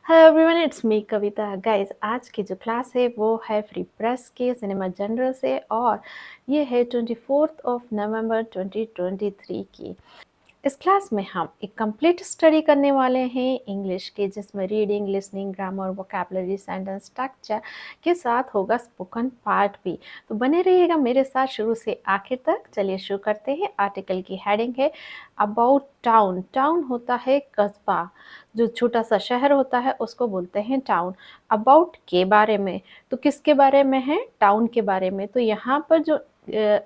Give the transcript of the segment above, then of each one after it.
Hello everyone, it's me Kavita. Guys, आज की जो क्लास है वो है फ्री प्रेस के सिनेमा जनरल से और ये है 24 नवंबर 2023 की। इस क्लास में हम एक कंप्लीट स्टडी करने वाले हैं इंग्लिश के, जिसमें reading, listening, grammar, vocabulary, sentence structure के साथ होगा स्पोकन पार्ट भी। तो बने रहिएगा मेरे साथ शुरू से आखिर तक। चलिए शुरू करते हैं। आर्टिकल की हेडिंग है अबाउट टाउन। टाउन होता है कस्बा, जो छोटा सा शहर होता है उसको बोलते हैं टाउन। अबाउट के बारे में, तो किसके बारे में है? टाउन के बारे में। तो यहाँ पर जो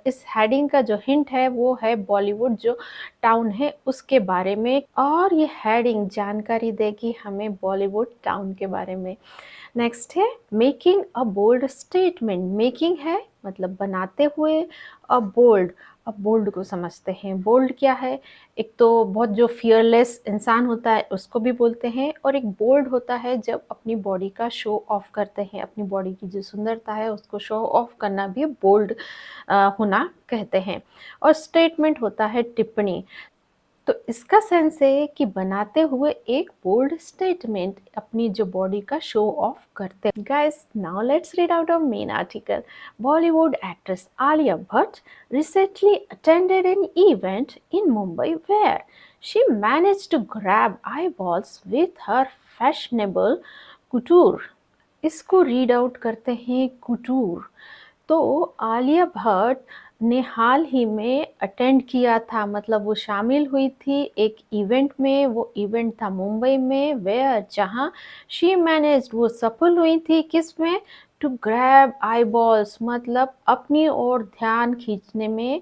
इस हेडिंग का जो हिंट है वो है बॉलीवुड जो टाउन है उसके बारे में, और ये हेडिंग जानकारी देगी हमें बॉलीवुड टाउन के बारे में। नेक्स्ट है making a bold statement. Making है मतलब बनाते हुए, अ बोल्ड, अब बोल्ड को समझते हैं। बोल्ड क्या है? एक तो बहुत जो फियरलेस इंसान होता है उसको भी बोलते हैं, और एक बोल्ड होता है जब अपनी बॉडी का शो ऑफ करते हैं, अपनी बॉडी की जो सुंदरता है उसको शो ऑफ करना भी बोल्ड होना कहते हैं। और स्टेटमेंट होता है टिप्पणी। तो इसका सेंस है कि बनाते हुए एक बोल्ड स्टेटमेंट, अपनी जो बॉडी का शो ऑफ करते हैं। Guys, now let's read out our main article. Bollywood actress Alia Bhatt recently attended an event in Mumbai where she managed to grab eyeballs with her fashionable couture। इसको read out करते हैं कुटूर। तो आलिया भट्ट ने हाल ही में अटेंड किया था, मतलब वो शामिल हुई थी एक इवेंट में। वो इवेंट था मुंबई में, वेयर, जहां शी मैनेज्ड, वो सफल हुई थी किस में? टू ग्रैब आईबॉल्स, मतलब अपनी ओर ध्यान खींचने में।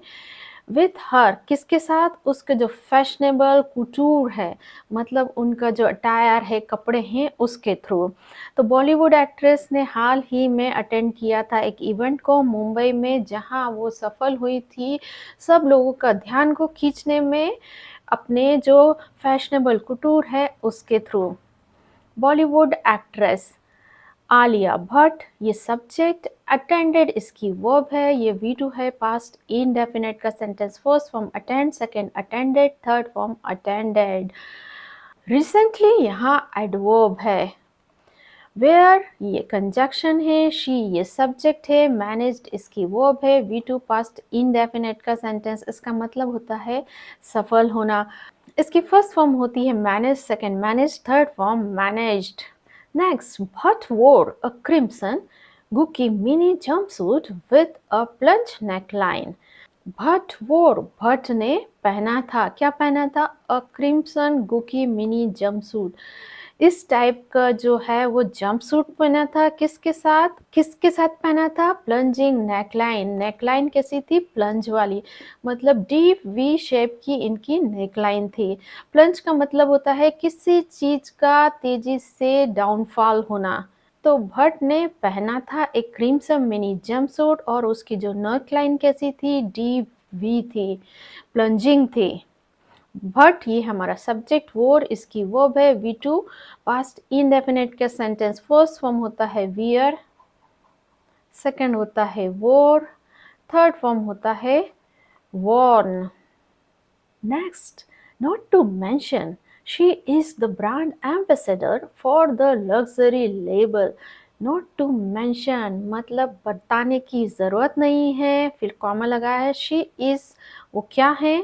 विथ हर, किसके साथ? उसके जो फैशनेबल कुटूर है, मतलब उनका जो अटायर है, कपड़े हैं, उसके थ्रू। तो बॉलीवुड एक्ट्रेस ने हाल ही में अटेंड किया था एक इवेंट को मुंबई में, जहां वो सफल हुई थी सब लोगों का ध्यान को खींचने में, अपने जो फैशनेबल कुटूर है उसके थ्रू। बॉलीवुड एक्ट्रेस आलिया भट्ट, ये सब्जेक्ट, अटेंडेड इसकी वर्ब है, ये V2 है, पास्ट इंडेफिनिट का sentence. First form attend, second attended, third form attended. Recently यहाँ एडवर्ब है। वेयर ये कंजक्शन है, शी ये सब्जेक्ट है, मैनेज्ड इसकी वर्ब है, V2 पास्ट इंडेफिनिट का सेंटेंस। इसका मतलब होता है सफल होना। इसकी फर्स्ट फॉर्म होती है manage, second manage, third form managed. Next, Bhatt wore a crimson Gucci mini jumpsuit with a plunge neckline। Bhatt वोर, भट्ट ने पहना था, क्या पहना था? अ क्रिम्सन गुकी मिनी जंपसूट। इस टाइप का जो है वो जंपसूट पहना था, किसके साथ पहना था? Plunging neckline. नेकलाइन कैसी थी? प्लंज वाली, मतलब डीप वी शेप की इनकी नेकलाइन थी। प्लंज का मतलब होता है किसी चीज का तेजी से डाउनफॉल होना। तो भट्ट ने पहना था एक क्रीमसन मिनी जंपसूट, और उसकी जो नेक लाइन कैसी थी? डीप वी थी, प्लंजिंग थी। भट्ट ये हमारा सब्जेक्ट, वोर इसकी वर्ब है, V2 पास्ट इंडेफिनिट का सेंटेंस। फर्स्ट फॉर्म होता है वियर, सेकंड होता है वोर, थर्ड फॉर्म होता है worn। Next, not to mention, she is the brand ambassador for the luxury label। Not to mention मतलब बताने की ज़रूरत नहीं है, फिर कॉमा लगा है। She is, वो क्या है?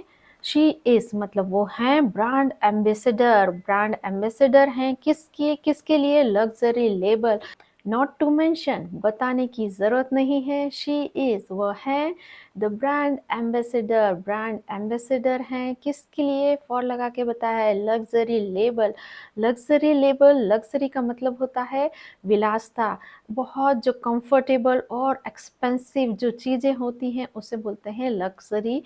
She is मतलब वो हैं ब्रांड एम्बेसडर। ब्रांड एम्बेसडर हैं किसके लिए? Luxury label. Not to mention बताने की ज़रूरत नहीं है। शी इज़ वो है the brand ambassador. Brand ambassador हैं किसके लिए? फॉर लगा के बताया है, luxury label. Luxury label, luxury का मतलब होता है विलासता। बहुत जो कंफर्टेबल और एक्सपेंसिव जो चीज़ें होती हैं उसे बोलते हैं लग्जरी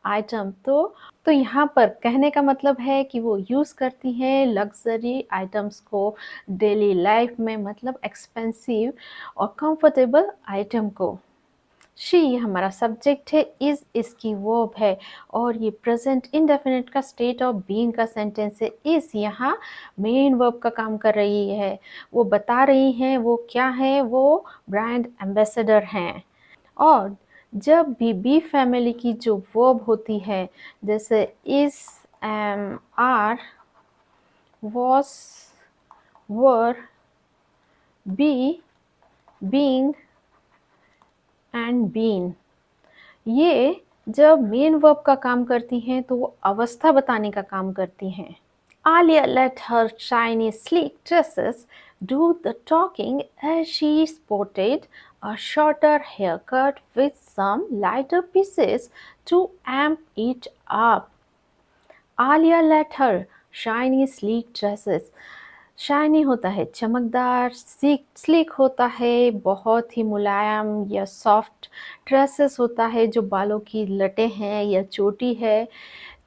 आइटम। तो यहाँ पर कहने का मतलब है कि वो यूज़ करती हैं लग्जरी आइटम्स को डेली लाइफ में, मतलब एक्सपेंसिव और कंफर्टेबल आइटम को। शी हमारा सब्जेक्ट है, इज इसकी वर्ब है, और ये प्रेजेंट इंडेफिनिट का स्टेट ऑफ बीइंग का सेंटेंस है। इज यहाँ मेन वर्ब का काम कर रही है। वो बता रही हैं वो क्या है? वो ब्रांड एम्बेसडर हैं। और जब भी बी फैमिली की जो वर्ब होती है, जैसे is, am, are, was, were, be, being and been। ये जब मेन वर्ब का काम करती हैं तो वो अवस्था बताने का काम करती हैं। Alia let her shiny sleek tresses do the talking as she sported a shorter haircut with some lighter pieces to amp it up. Alia let her shiny sleek dresses। Shiny होता है चमकदार, स्लीक होता है बहुत ही मुलायम या soft, dresses होता है जो बालों की लटें हैं या चोटी है।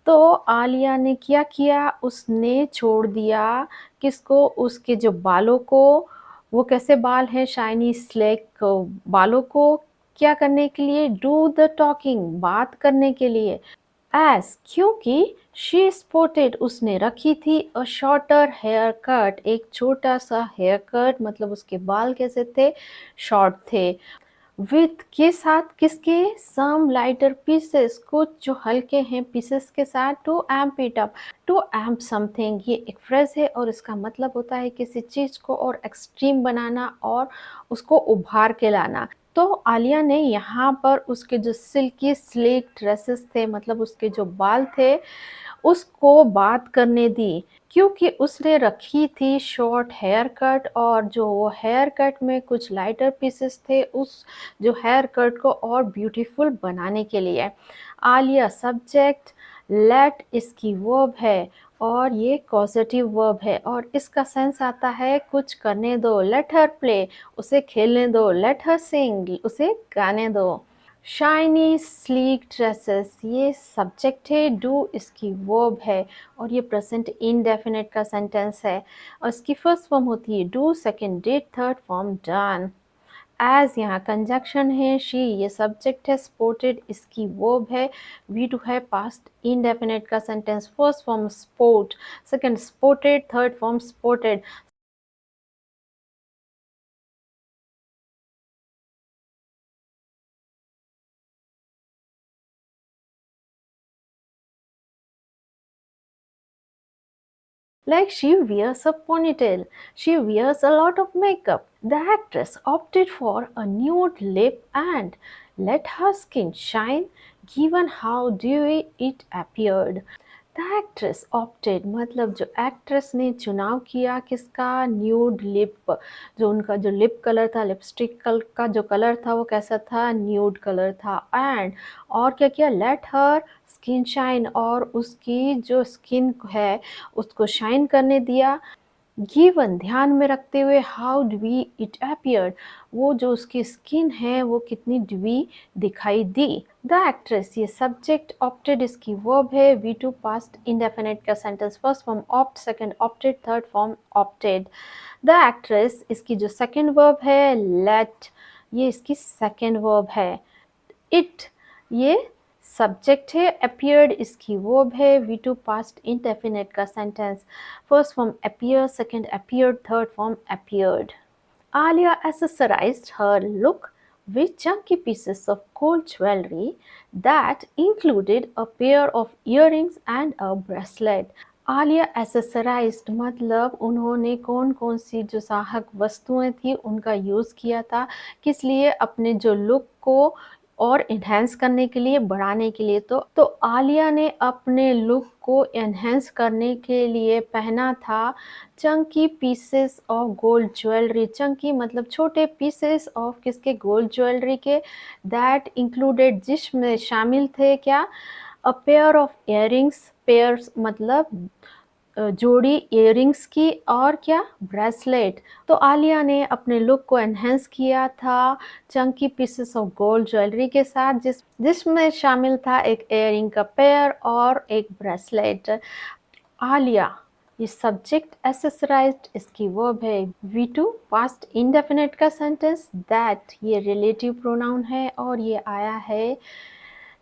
तो आलिया ने क्या किया, उसने छोड़ दिया किसको, उसके जो बालों को। वो कैसे बाल हैं, शाइनी स्लेक बालों को क्या करने के लिए, डू द टॉकिंग बात करने के लिए। एस क्योंकि शी स्पोर्टेड उसने रखी थी अ शॉर्टर हेयर कट एक छोटा सा हेयर कट, मतलब उसके बाल कैसे थे, शॉर्ट थे। विथ के साथ किसके, सम लाइटर पीसेस कुछ जो हल्के हैं पीसेस के साथ, to amp it up. To amp something ये एक फ्रेज है और इसका मतलब होता है किसी चीज को और एक्सट्रीम बनाना और उसको उभार के लाना। तो आलिया ने यहाँ पर उसके जो सिल्की स्लीक ड्रेसेस थे, मतलब उसके जो बाल थे, उसको बात करने दी क्योंकि उसने रखी थी शॉर्ट हेयर कट, और जो वो हेयर कट में कुछ लाइटर पीसेस थे उस जो हेयर कट को और ब्यूटीफुल बनाने के लिए। आलिया सब्जेक्ट, लेट इसकी वर्ब है और ये कॉजेटिव वर्ब है और इसका सेंस आता है कुछ करने दो, लेट हर प्ले उसे खेलने दो, लेट हर सिंग उसे गाने दो। शाइनी स्लीक ड्रेसेस ये सब्जेक्ट है, डू इसकी वर्ब है और ये प्रेजेंट इनडेफिनेट का सेंटेंस है और इसकी फर्स्ट फॉर्म होती है do, second did, third form done. As यहाँ कंजक्शन है, शी ये सब्जेक्ट है, स्पोर्टेड इसकी वर्ब है, वी टू है पास्ट इनडेफिनेट का sentence, first form sport, second sported, third form sported. Like she wears a ponytail, she wears a lot of makeup. The actress opted for a nude lip and let her skin shine given how dewy it appeared. The actress opted मतलब जो actress ने चुनाव किया किसका, nude lip. जो उनका जो lip colour था, लिपस्टिक का जो कलर था वो कैसा था, न्यूड कलर था। एंड और क्या किया, लेट हर स्किन शाइन और उसकी जो स्किन है उसको शाइन करने दिया। गिवन ध्यान में रखते हुए, हाउ ड्वी इट अपीयर्ड वो जो उसकी स्किन है वो कितनी ड्वी दिखाई दी। द एक्ट्रेस ये सब्जेक्ट, ऑप्टेड इसकी वर्ब है, वी टू पास्ट इंडेफिनिट का sentence, first form opt, second opted, third form opted. The actress इसकी जो सेकंड वर्ब है, लेट ये इसकी सेकंड वर्ब है। इट ये सब्जेक्ट है, appeared इसकी वर्ब है, वी टू पास्ट इंडेफिनिट का sentence, first form appear, second appeared, third form appeared. Alia accessorized her look with chunky pieces of gold jewelry that included a pair of earrings and a bracelet. Alia accessorized मतलब उन्होंने कौन कौन सी जो साहक वस्तुएं थी उनका use किया था, किस लिए, अपने जो लुक को और इन्हेंस करने के लिए, बढ़ाने के लिए। तो आलिया ने अपने लुक को एनहेंस करने के लिए पहना था Chunky pieces of gold jewellery. Chunky मतलब छोटे पीसेस ऑफ किसके, गोल्ड ज्वेलरी के। दैट इंक्लूडेड जिसमें शामिल थे क्या, a pair of earrings, pairs मतलब जोड़ी इयरिंग्स की, और क्या, ब्रेसलेट। तो आलिया ने अपने लुक को एनहेंस किया था Chunky pieces of gold jewellery के साथ, जिसमें शामिल था एक इयरिंग का पेयर और एक ब्रेसलेट। आलिया ये सब्जेक्ट, एसेसराइज्ड इसकी वर्ब है, वी टू पास्ट इंडेफिनिट का सेंटेंस, दैट ये रिलेटिव प्रोनाउन है और ये आया है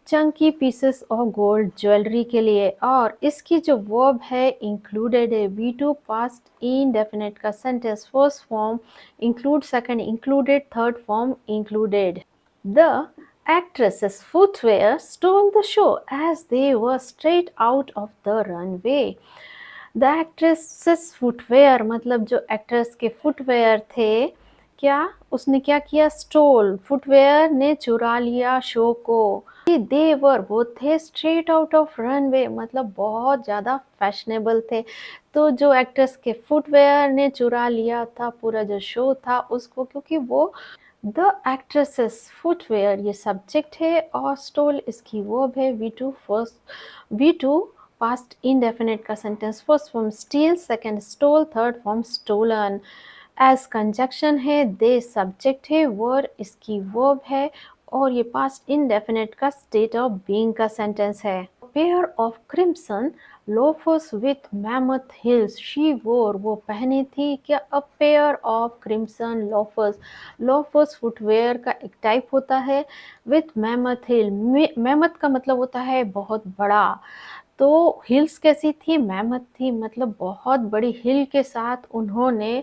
Chunky pieces of gold jewellery के लिए। और इसकी जो वर्ब है इंक्लूडेड है, वी टू पास्ट इंडेफिनिट का sentence, first form include, second included, third form included. The actresses' footwear stole the show as they were straight out of the runway. The actress's footwear मतलब जो actress के footwear थे, क्या उसने क्या किया, stall, footwear ने चुरा लिया शो को। देवर वो थे स्ट्रेट आउट ऑफ रनवे मतलब बहुत ज़्यादा फैशनेबल थे। तो जो एक्ट्रेस के फुटवेयर ने चुरा लिया था पूरा जो शो था उसको, क्योंकि वो द एक्ट्रेसेस फुटवेयर ये सब्जेक्ट है और स्टोल इसकी वर्ब है। वी टू पास्ट इंडेफिनिट का sentence, first form steal, second stole, third form stolen. As conjunction है, दे सब्जेक्ट है, वर इसकी वर्ब है और ये पास्ट इंडेफिनिट का स्टेट ऑफ बीइंग का सेंटेंस है। Pair of crimson loafers with mammoth heels she वोर, वो पहनी थी क्या, a pair of crimson loafers. Loafers footwear का एक टाइप होता है विथ मैमथ हिल, मैमथ का मतलब होता है बहुत बड़ा, तो हिल्स कैसी थी, मैमथ थी मतलब बहुत बड़ी हिल के साथ उन्होंने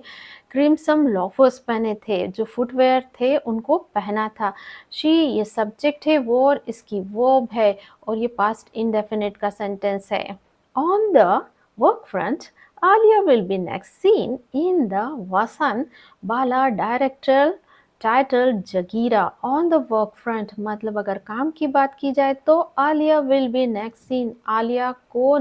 क्रिम्सन लोफर्स पहने थे, जो फुटवेयर थे उनको पहना था। शी ये सब्जेक्ट है, वोर इसकी वर्ब है और ये पास्ट इंडेफिनिट का सेंटेंस है। On the work front Alia will be next seen in the Vasan Bala director title Jigra. On the work front मतलब अगर काम की बात की जाए तो Alia will be next seen, Alia को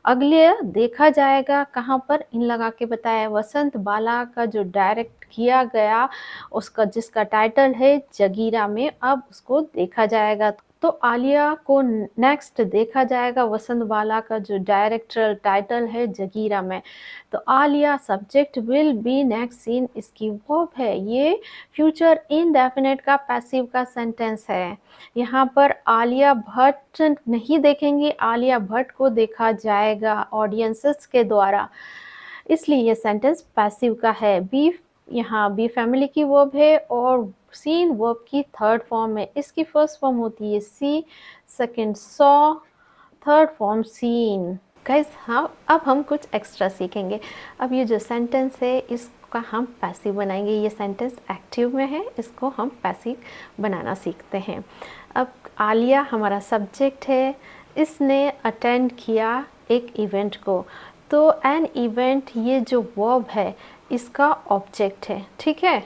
अगले देखा जाएगा कहाँ पर, इन लगा के बताया, वसंत बाला का जो डायरेक्ट किया गया उसका जिसका टाइटल है जगीरा में, अब उसको देखा जाएगा। तो आलिया को नेक्स्ट देखा जाएगा वसंत बाला का जो डायरेक्टर टाइटल है जगीरा में। तो Alia subject, will be next seen इसकी वर्ब है। ये फ्यूचर इनडेफिनेट का पैसिव का सेंटेंस है। यहाँ पर आलिया भट्ट नहीं देखेंगे, आलिया भट्ट को देखा जाएगा ऑडियंसेस के द्वारा, इसलिए ये सेंटेंस पैसिव का है। बी यहाँ बी फैमिली की वर्ब है और सीन वर्ब की थर्ड फॉर्म है। इसकी फर्स्ट फॉर्म होती है see, second saw, third form seen. Guys हाँ, अब हम कुछ एक्स्ट्रा सीखेंगे। अब ये जो सेंटेंस है इसका हम पैसिव बनाएंगे, ये सेंटेंस एक्टिव में है, इसको हम पैसिव बनाना सीखते हैं। अब आलिया हमारा सब्जेक्ट है, इसने अटेंड किया एक इवेंट को, तो एन इवेंट ये जो वर्ब है इसका ऑब्जेक्ट है, ठीक है।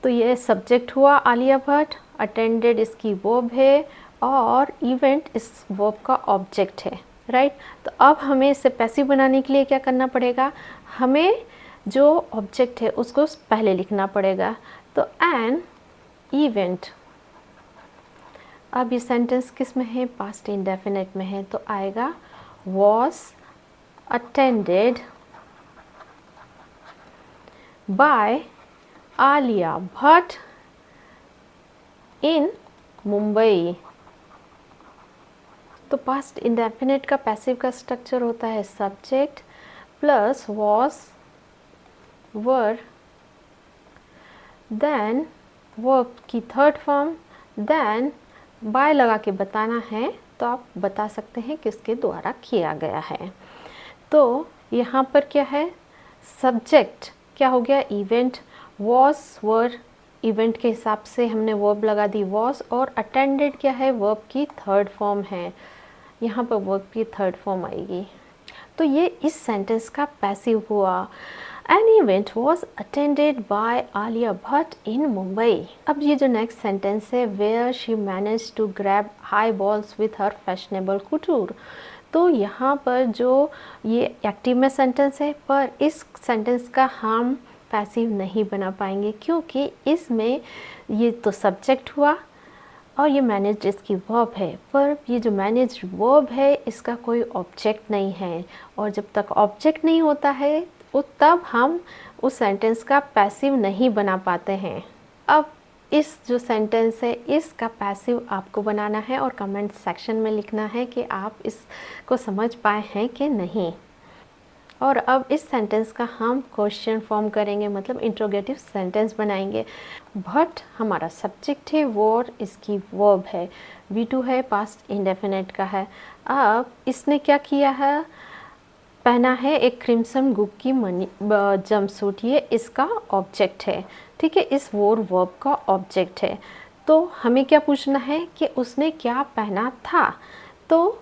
तो ये सब्जेक्ट हुआ आलिया भट्ट, अटेंडेड इसकी वर्ब है और इवेंट इस वर्ब का ऑब्जेक्ट है, राइट। तो अब हमें इसे पैसिव बनाने के लिए क्या करना पड़ेगा, हमें जो ऑब्जेक्ट है उसको पहले लिखना पड़ेगा। तो एन इवेंट, अब ये सेंटेंस किस में है, पास्ट इंडेफिनिट में है, तो आएगा was attended by Alia Bhatt in Mumbai. तो पास्ट इंडेफिनिट का पैसिव का स्ट्रक्चर होता है subject plus was, were, then verb की थर्ड फॉर्म, देन बाय लगा के बताना है तो आप बता सकते हैं किसके द्वारा किया गया है। तो यहाँ पर क्या है, सब्जेक्ट क्या हो गया, इवेंट, वॉज, वर, इवेंट के हिसाब से हमने वर्ब लगा दी वॉज, और अटेंडेड क्या है, वर्ब की थर्ड फॉर्म है, यहाँ पर वर्ब की थर्ड फॉर्म आएगी। तो ये इस सेंटेंस का पैसिव हुआ। An event was attended by Alia Bhatt in Mumbai. अब ये जो नेक्स्ट सेंटेंस है, where she managed to grab high balls with her fashionable couture, तो यहाँ पर जो ये एक्टिव में सेंटेंस है, पर इस सेंटेंस का हम पैसिव नहीं बना पाएंगे क्योंकि इसमें ये तो सब्जेक्ट हुआ और ये मैनेज इसकी वर्ब है, पर ये जो मैनेज वर्ब है इसका कोई ऑब्जेक्ट नहीं है, और जब तक ऑब्जेक्ट नहीं होता है तब हम उस सेंटेंस का पैसिव नहीं बना पाते हैं। अब इस जो सेंटेंस है इसका पैसिव आपको बनाना है और कमेंट सेक्शन में लिखना है कि आप इसको समझ पाए हैं कि नहीं। और अब इस सेंटेंस का हम क्वेश्चन फॉर्म करेंगे, मतलब इंट्रोगेटिव सेंटेंस बनाएंगे। भट हमारा सब्जेक्ट है, वॉर इसकी वर्ब है, V2 है, पास्ट इंडेफिनिट का है। अब इसने क्या किया है, पहना है एक क्रिम्सन गुप की जंपसूट, ये इसका ऑब्जेक्ट है, ठीक है, इस वोर वर्ब का ऑब्जेक्ट है। तो हमें क्या पूछना है कि उसने क्या पहना था, तो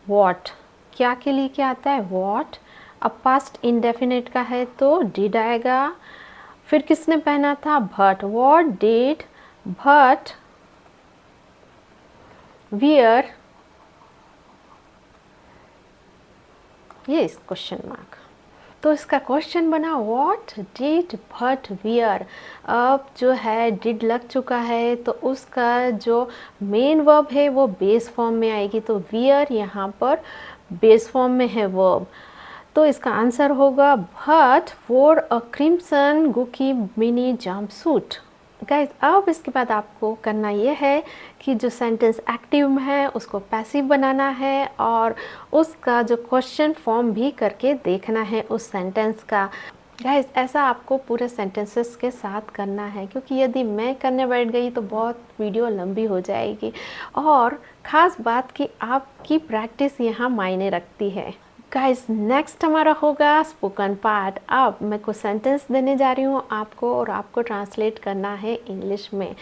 वॉट क्या के लिए क्या आता है, वॉट, अब पास्ट इंडेफिनिट का है तो डिड आएगा। फिर किसने पहना था? Bhatt. What did Bhatt wear, ये इस क्वेश्चन मार्क। तो इसका क्वेश्चन बना व्हाट डिड भट्ट वियर। अब जो है डिड लग चुका है तो उसका जो मेन वर्ब है वो बेस फॉर्म में आएगी, तो वियर यहाँ पर बेस फॉर्म में है वर्ब। तो इसका आंसर होगा भट्ट वोर अ crimson Gucci mini jumpsuit. Guys अब इसके बाद आपको करना ये है कि जो सेंटेंस एक्टिव में है उसको पैसिव बनाना है और उसका जो क्वेश्चन फॉर्म भी करके देखना है उस सेंटेंस का। गाइज ऐसा आपको पूरे सेंटेंसेस के साथ करना है, क्योंकि यदि मैं करने बैठ गई तो बहुत वीडियो लंबी हो जाएगी। और ख़ास बात कि आपकी प्रैक्टिस यहाँ मायने रखती है। गाइस नेक्स्ट हमारा होगा स्पोकन पार्ट। अब मैं कुछ सेंटेंस देने जा रही हूँ आपको और आपको ट्रांसलेट करना है इंग्लिश में।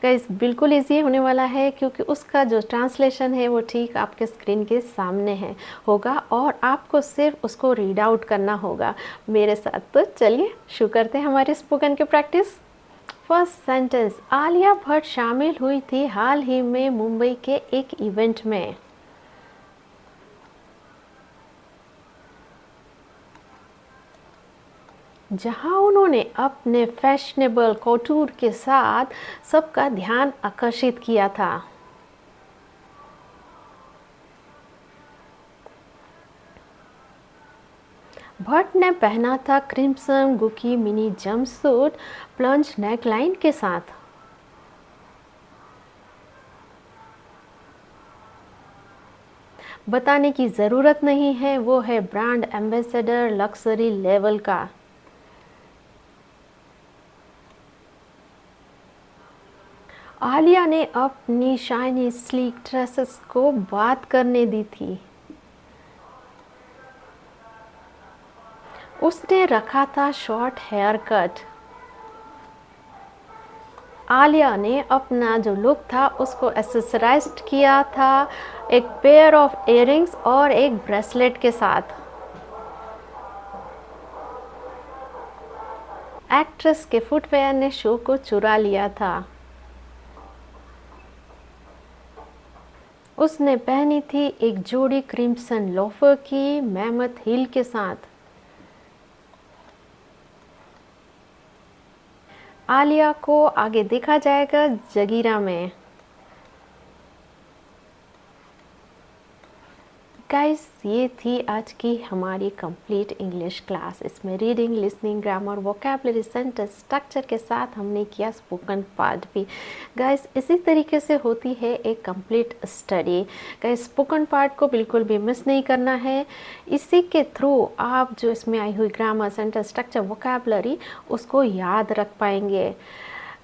गाइस बिल्कुल इजी होने वाला है, क्योंकि उसका जो ट्रांसलेशन है वो ठीक आपके स्क्रीन के सामने है होगा और आपको सिर्फ उसको रीड आउट करना होगा मेरे साथ। तो चलिए शुरू करते हैं हमारे स्पोकन की practice. First sentence, Alia Bhatt शामिल हुई थी हाल ही में मुंबई के एक इवेंट में। जहां उन्होंने अपने फैशनेबल कौटूर के साथ सबका ध्यान आकर्षित किया था। भट्ट ने पहना था crimson Gucci mini jumpsuit plunge neckline के साथ। बताने की ज़रूरत नहीं है, वो है ब्रांड एम्बेसडर लक्जरी लेवल का। आलिया ने अपनी शाइनी स्लीक ड्रेसेस को बात करने दी थी। उसने रखा था शॉर्ट हेयर कट। आलिया ने अपना जो लुक था उसको एक्सेसराइज्ड किया था एक पेयर ऑफ इयररिंग्स और एक ब्रेसलेट के साथ। एक्ट्रेस के फुटवेयर ने शो को चुरा लिया था। उसने पहनी थी एक जोड़ी क्रिम्सन लोफर की मैमथ हील के साथ। आलिया को आगे देखा जाएगा जगीरा में। गाइस ये थी आज की हमारी कंप्लीट इंग्लिश क्लास। इसमें reading, listening, grammar, vocabulary, sentence structure के साथ हमने किया स्पोकन पार्ट भी। गाइस इसी तरीके से होती है एक complete study. Guys spoken part को बिल्कुल भी मिस नहीं करना है। इसी के थ्रू आप जो इसमें आई हुई ग्रामर, सेंटेंस स्ट्रक्चर, वोकैबुलरी उसको याद रख पाएंगे।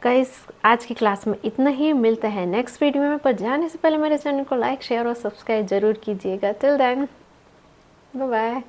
गाइस आज की क्लास में इतना ही। मिलते हैं नेक्स्ट वीडियो में, पर जाने से पहले मेरे चैनल को लाइक, शेयर और सब्सक्राइब जरूर कीजिएगा। Till then bye bye.